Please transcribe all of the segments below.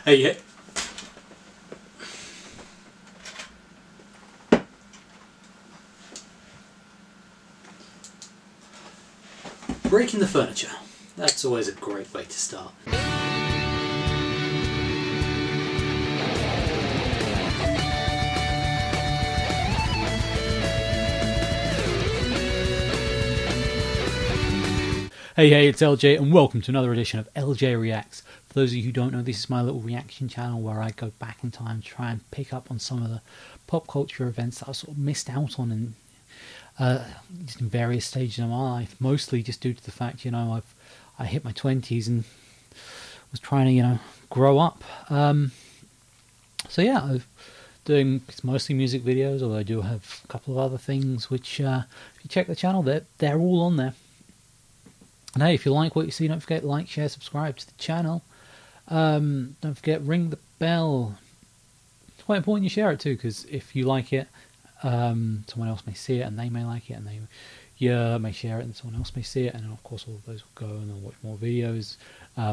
Hey, yeah. Breaking the furniture. That's always a great way to start. Hey, it's LJ and welcome to another edition of LJ Reacts. For those of you who don't know, this is my little reaction channel where I go back in time, try and pick up on some of the pop culture events that I sort of missed out on in various stages of my life. Mostly just due to the fact, I hit my 20s and was trying to, grow up. I'm doing mostly music videos, although I do have a couple of other things which, if you check the channel, they're all on there. And hey, if you like what you see, don't forget to like, share, subscribe to the channel. Don't forget, ring the bell. It's quite important you share it too, because if you like it, someone else may see it and they may like it, and they may share it and someone else may see it, and then of course all of those will go and they'll watch more videos,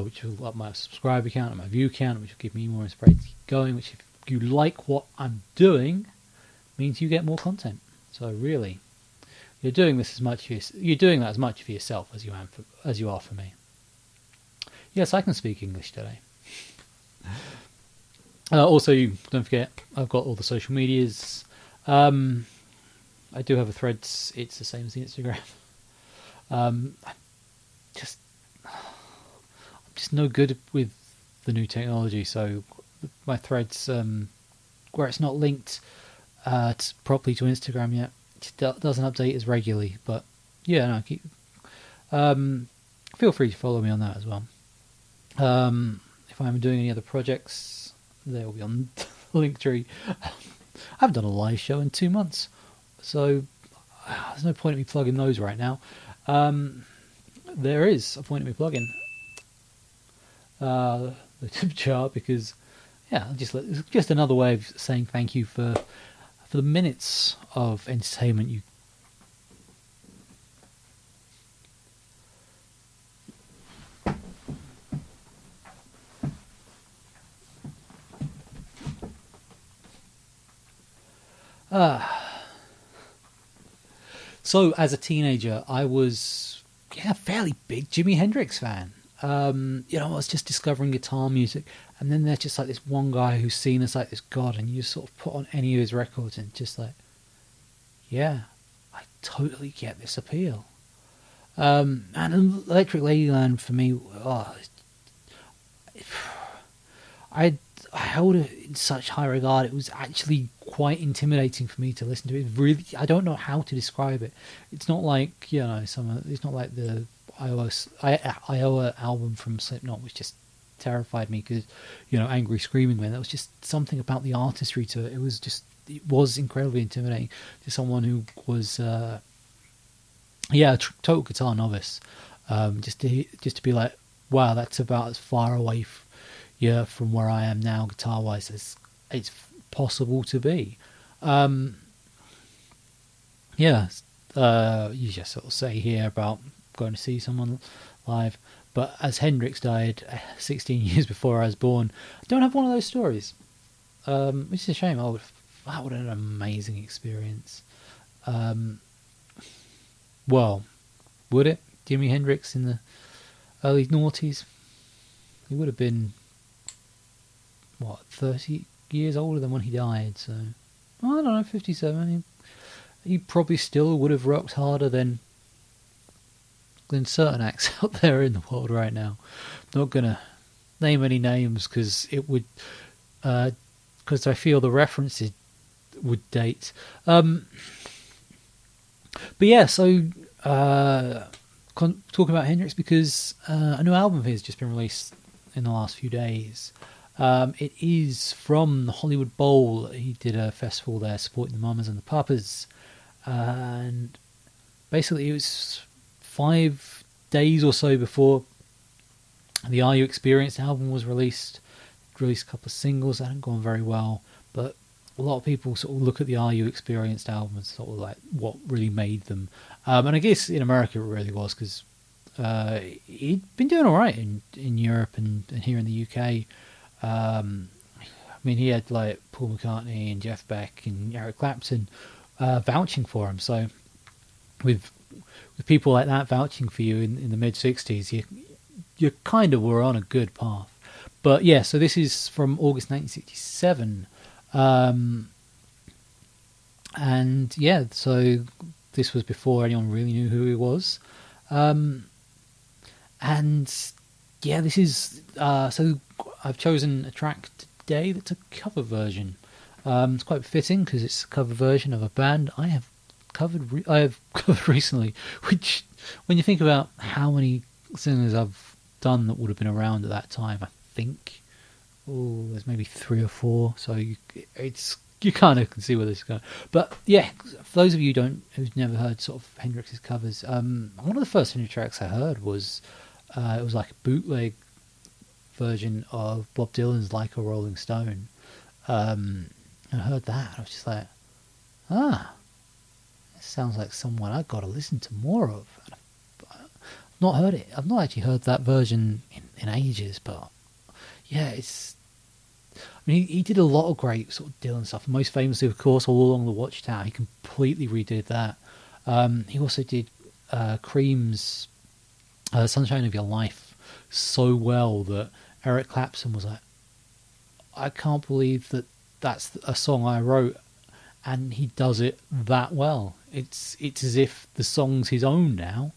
which will up my subscriber count and my view count, which will give me more inspiration to keep going, which if you like what I'm doing, means you get more content. So really, you're doing that as much for yourself as you are for me. Yes, I can speak English today. Also, don't forget, I've got all the social medias. I do have a Threads. It's the same as the Instagram. I'm just no good with the new technology. So my Threads, where it's not linked properly to Instagram yet, doesn't update as regularly, but yeah, no, feel free to follow me on that as well. If I'm doing any other projects, they will be on the Linktree. I haven't done a live show in 2 months, so there's no point in me plugging those right now. There is a point in me plugging the tip jar, because it's just another way of saying thank you for the minutes of entertainment you. So as a teenager, I was a fairly big Jimi Hendrix fan. I was just discovering guitar music, and then there's just like this one guy who's seen as like this god, and you just sort of put on any of his records and just like, yeah, I totally get this appeal. And Electric Ladyland for me, I held it in such high regard. It was actually quite intimidating for me to listen to it. Really, I don't know how to describe it. It's not like it's not like the Iowa album from Slipknot, which just terrified me because Angry Screaming Man. There was just something about the artistry to it. It was incredibly intimidating to someone who was a total guitar novice. Just to be like, wow, that's about as far away from where I am now guitar wise as it's possible to be. You just sort of say here about going to see someone live, but as Hendrix died 16 years before I was born, I don't have one of those stories, which is a shame. That would have been an amazing experience. Well, would it? Jimi Hendrix in the early noughties, he would have been 30 years older than when he died, so I don't know, 57. He probably still would have rocked harder than certain acts out there in the world right now. I'm not gonna name any names because it would, because I feel the references would date. But yeah, so talking about Hendrix, because a new album of his just been released in the last few days. It is from the Hollywood Bowl. He did a festival there supporting the Mamas and the Papas, and basically it was 5 days or so before the Are You Experience album was released. Released a couple of singles that hadn't gone very well, but a lot of people sort of look at the Are You Experienced album and sort of like what really made them. And I guess in America it really was, because he'd been doing all right in Europe and here in the UK. I mean, he had like Paul McCartney and Jeff Beck and Eric Clapton vouching for him. So with people like that vouching for you in the mid '60s, you kind of were on a good path. But yeah, so this is from August 1967, and yeah, so this was before anyone really knew who he was, and yeah, this is so I've chosen a track today that's a cover version. It's quite fitting because it's a cover version of a band I have covered recently. Which, when you think about how many singers I've done that would have been around at that time, I think there's maybe 3 or 4. So you kind of can see where this is going. But yeah, for those of you who've never heard sort of Hendrix's covers, one of the first Hendrix tracks I heard was it was like a bootleg version of Bob Dylan's "Like a Rolling Stone." I heard that, I was just like, it sounds like someone I've got to listen to more of. I've not heard it. I've not actually heard that version in ages, but yeah, it's. I mean, he did a lot of great sort of Dylan stuff. Most famously, of course, All Along the Watchtower. He completely redid that. He also did Cream's "Sunshine of Your Life" so well that Eric Clapton was like, I can't believe that's a song I wrote, and he does it that well. It's as if the song's his own now.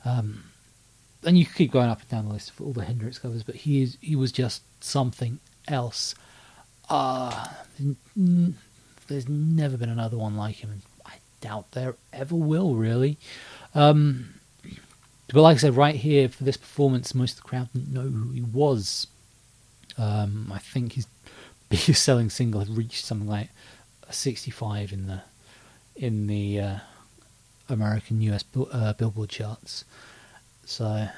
And you could keep going up and down the list of all the Hendrix covers, but he was just something else. There's never been another one like him, and I doubt there ever will, really. But like I said, right here for this performance, most of the crowd didn't know who he was. I think his biggest selling single had reached something like a 65 in the American US Billboard charts. So,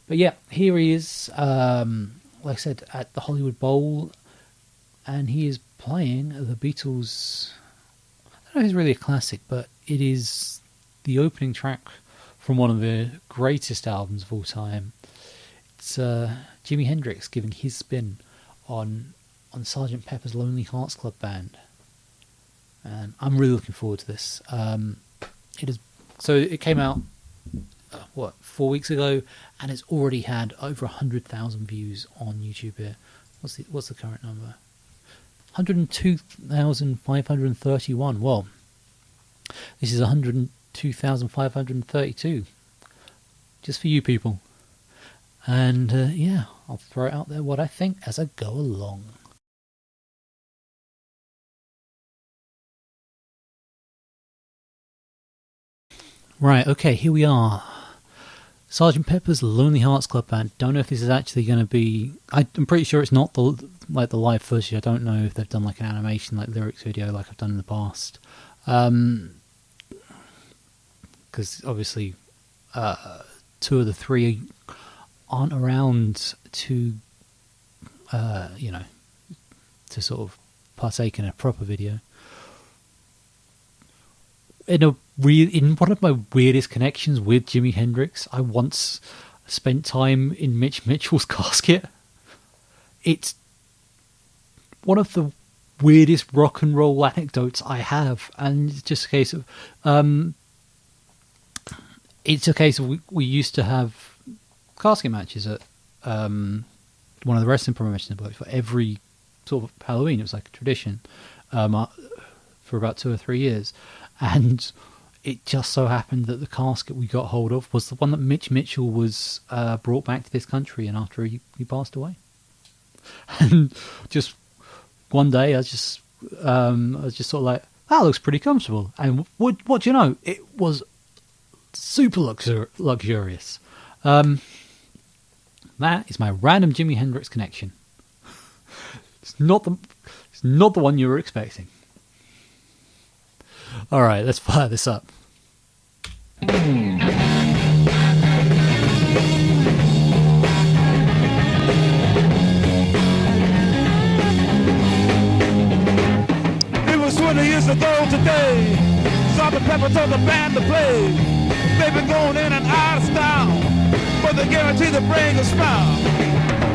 but yeah, here he is, like I said, at the Hollywood Bowl, and he is playing the Beatles. I don't know if it's really a classic, but it is the opening track from one of the greatest albums of all time. It's Jimi Hendrix giving his spin on Sgt Pepper's Lonley Hearts Club Band, and I'm really looking forward to this. It came out 4 weeks ago, and it's already had over 100,000 views on YouTube here. What's the current number? 102,531. Well, this is 102,532. Just for you people. And yeah, I'll throw it out there what I think as I go along. Right, okay, here we are. Sgt Pepper's Lonely Hearts Club Band. Don't know if this is actually going to be. I'm pretty sure it's not the live version. I don't know if they've done like an animation, like lyrics video, like I've done in the past. Because obviously, 2 of the 3 aren't around to, to sort of partake in a proper video. In one of my weirdest connections with Jimi Hendrix, I once spent time in Mitch Mitchell's casket. It's one of the weirdest rock and roll anecdotes I have, and it's just a case of we used to have casket matches at one of the wrestling promotions for every sort of Halloween. It was like a tradition for about 2 or 3 years. And it just so happened that the casket we got hold of was the one that Mitch Mitchell was brought back to this country and after he passed away. And just one day I was just sort of like, that looks pretty comfortable. And what do you know? It was super luxurious. That is my random Jimi Hendrix connection. It's not the one you were expecting. All right, let's fire this up. It was 20 years ago today. Sgt Pepper told the band to play. They've been going in and out of style, but they guarantee to bring a smile.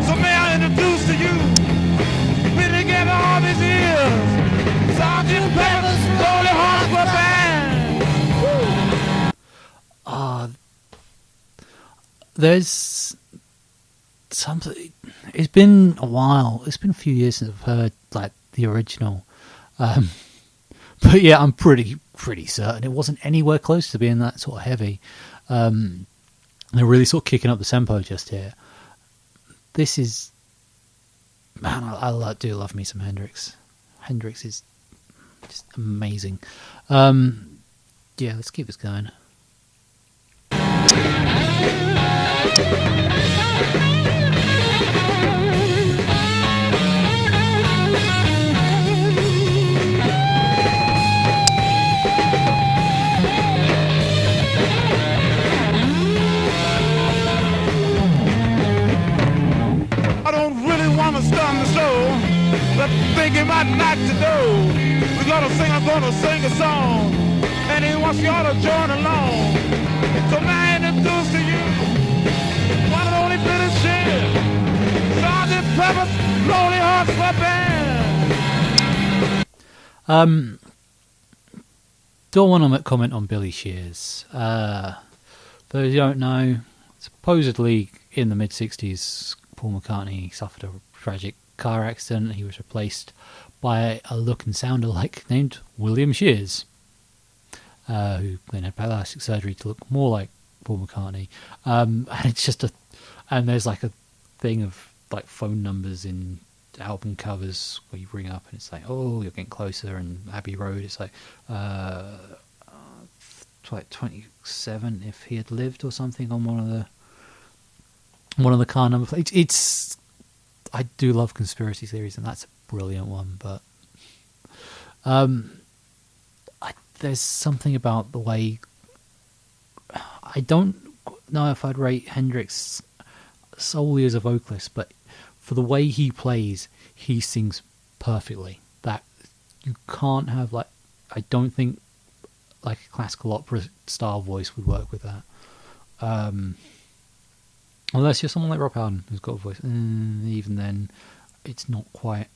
So may I introduce to you all these years. Sgt Pepper's Lonley Hearts Club Band. There's something. It's been a while. It's been a few years since I've heard like the original. But yeah, I'm pretty certain it wasn't anywhere close to being that sort of heavy. They're really sort of kicking up the tempo just here. This is, man, I do love me some Hendrix. Hendrix is just amazing. Yeah, let's keep this going. But think he might like to know. We're gonna sing a song, and he wants you all to join along. So now I introduce to you one and only British shit, Sgt Pepper's Lonley Hearts Club Band. Don't want to comment on Billy Shears. Those who don't know, supposedly in the mid-60s, Paul McCartney suffered a tragic car accident. He was replaced by a look and sound alike named William Shears, who then had plastic surgery to look more like Paul McCartney. And it's just and there's like a thing of like phone numbers in album covers where you ring up and it's like, oh, you're getting closer, and Abbey Road, it's like 27 if he had lived or something on one of the car number plates. It's I do love conspiracy theories, and that's a brilliant one. But there's something about the way, I don't know if I'd rate Hendrix solely as a vocalist, but for the way he plays, he sings perfectly. That you can't have, like, I don't think like a classical opera style voice would work with that. Unless you're someone like Rob Halford, who's got a voice. Even then, it's not quite.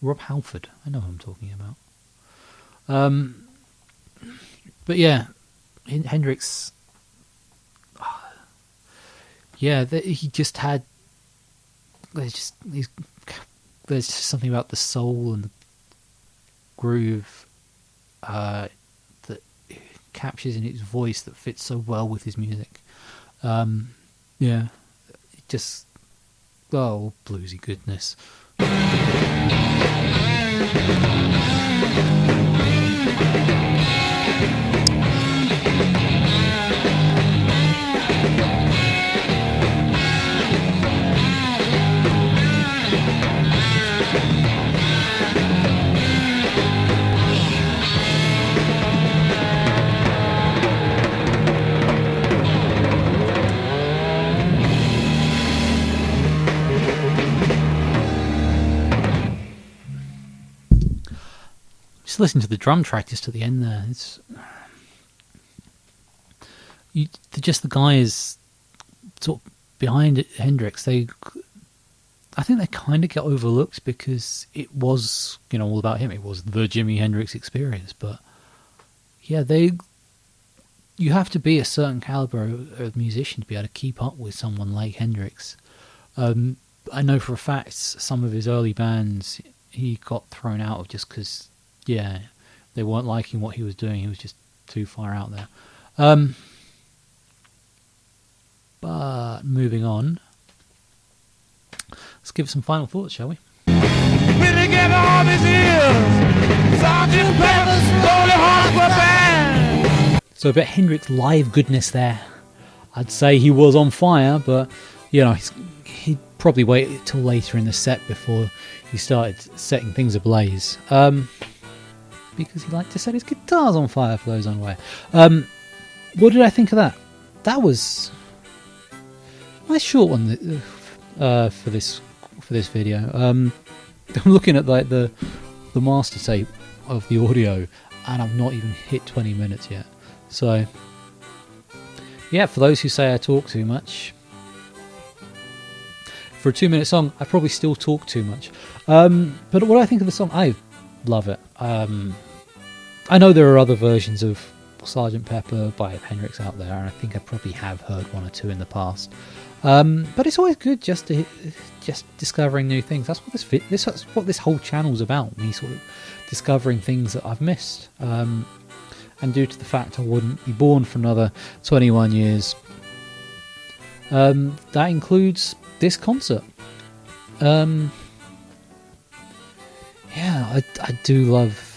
Rob Halford, I know who I'm talking about. But yeah, Hendrix. Yeah, he just had. There's just something about the soul and the groove that captures in his voice that fits so well with his music. Yeah, just bluesy goodness. Just listen to the drum track just at the end there. It's just the guys sort of behind Hendrix. I think they kind of get overlooked because it was, all about him. It was the Jimi Hendrix Experience. But yeah, you have to be a certain caliber of musician to be able to keep up with someone like Hendrix. I know for a fact some of his early bands he got thrown out of just because, yeah, they weren't liking what he was doing. He was just too far out there. But moving on, let's give it some final thoughts, shall we? Been together all these years. Sgt Pepper's Lonley Hearts Club Band. So a bit Hendrix live goodness there. I'd say he was on fire, but he probably waited till later in the set before he started setting things ablaze. Because he liked to set his guitars on fire, for those unaware. What did I think of that? That was a nice short one for this video. I'm looking at like the master tape of the audio, and I've not even hit 20 minutes yet. So yeah, for those who say I talk too much, for a 2-minute song, I probably still talk too much. But what do I think of the song? I love it. I know there are other versions of Sgt Pepper by Hendrix out there, and I think I probably have heard one or two in the past. But it's always good just discovering new things. That's what this whole channel's about. Me sort of discovering things that I've missed. And due to the fact I wouldn't be born for another 21 years, that includes this concert. Yeah, I do love.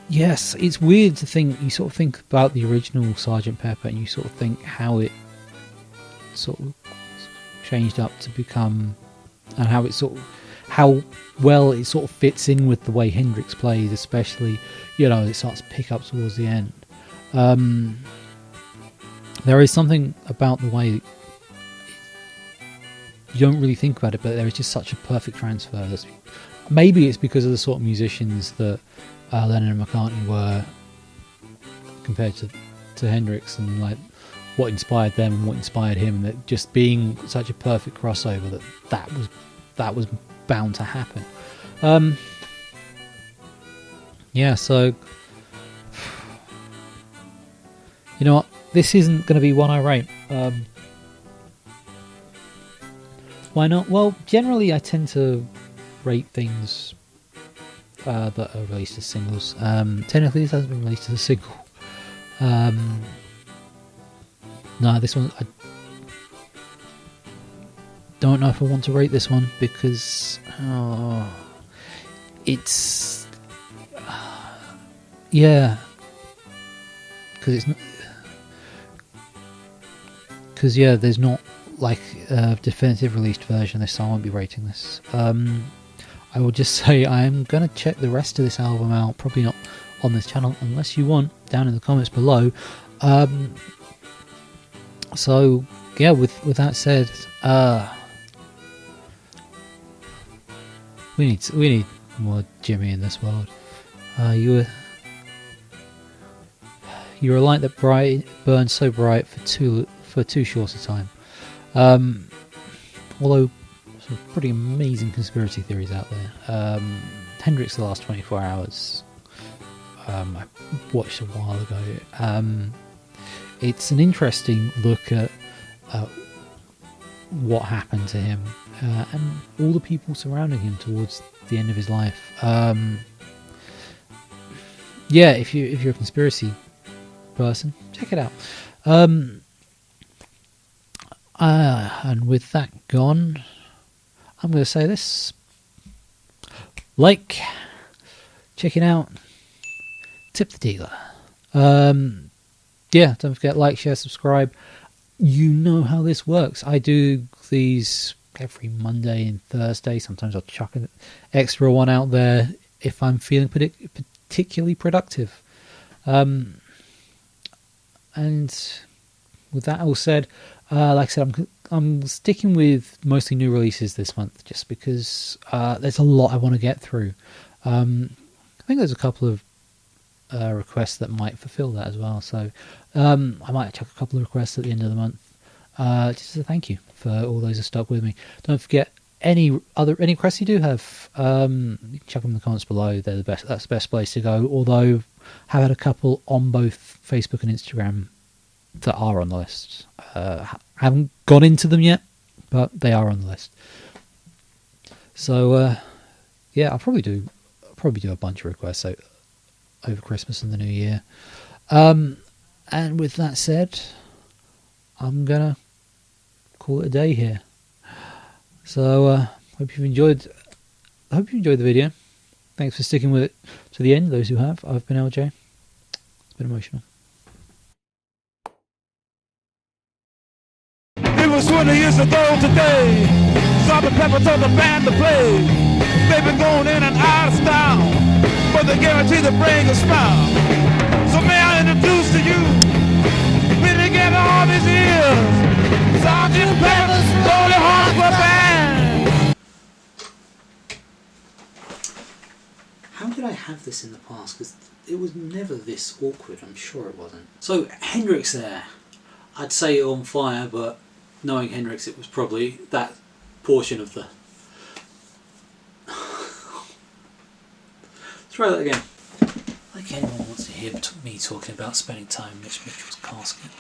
Yes, it's weird to think. You sort of think about the original Sgt Pepper, and you sort of think how it sort of changed up to become, and how it sort of, how well it sort of fits in with the way Hendrix plays, especially, you know, it starts to pick up towards the end. There is something about the way you don't really think about it, but there is just such a perfect transfer. Maybe it's because of the sort of musicians that Lennon and McCartney were compared to Hendrix, and like what inspired them and what inspired him, and that just being such a perfect crossover that was bound to happen. Yeah, so you know what, this isn't going to be one I rate. Why not? Well, generally I tend to rate things that are released as singles. Technically this hasn't been released as a single. No, this one I don't know if I want to rate this one, because it's yeah, because it's not, because yeah, there's not like a definitive released version of this, so I won't be rating this. I will just say I'm going to check the rest of this album out, probably not on this channel, unless you want, down in the comments below. So yeah, with that said, we need more Jimmy in this world. You were a light that burned so bright for too short a time. Although some pretty amazing conspiracy theories out there. Hendrix the Last 24 Hours, I watched a while ago. It's an interesting look at what happened to him and all the people surrounding him towards the end of his life. Yeah, if you're a conspiracy person, check it out. And with that gone, I'm going to say this: like, check it out, tip the dealer. Yeah, don't forget, like, share, subscribe. You know how this works. I do these every Monday and Thursday. Sometimes I'll chuck an extra one out there if I'm feeling particularly productive. And with that all said, like I said, I'm sticking with mostly new releases this month, just because there's a lot I want to get through. I think there's a couple of requests that might fulfill that as well, so I might chuck a couple of requests at the end of the month, just as a thank you for all those who stuck with me. Don't forget, any requests you do have, you can chuck them in the comments below. They're the best. That's the best place to go. Although I've had a couple on both Facebook and Instagram that are on the list. I haven't gone into them yet, but they are on the list. So yeah, I'll probably do a bunch of requests over Christmas and the New Year. And with that said, I'm gonna call it a day here. So hope you've enjoyed the video. Thanks for sticking with it to the end, those who have. I've been LJ. It's been emotional. It was 20 years ago today. Sgt Pepper told the band to play. They've been going in and out of style, but they guarantee to bring a smile. So may I introduce to you, been together all these years, Sgt Pepper's Lonley Hearts Club Band. How did I have this in the past? Because it was never this awkward. I'm sure it wasn't. So Hendrix there. I'd say On Fire, but knowing Hendrix, it was probably that portion of the... Let's try that again. I think anyone wants to hear me talking about spending time in Mitch Mitchell's casket.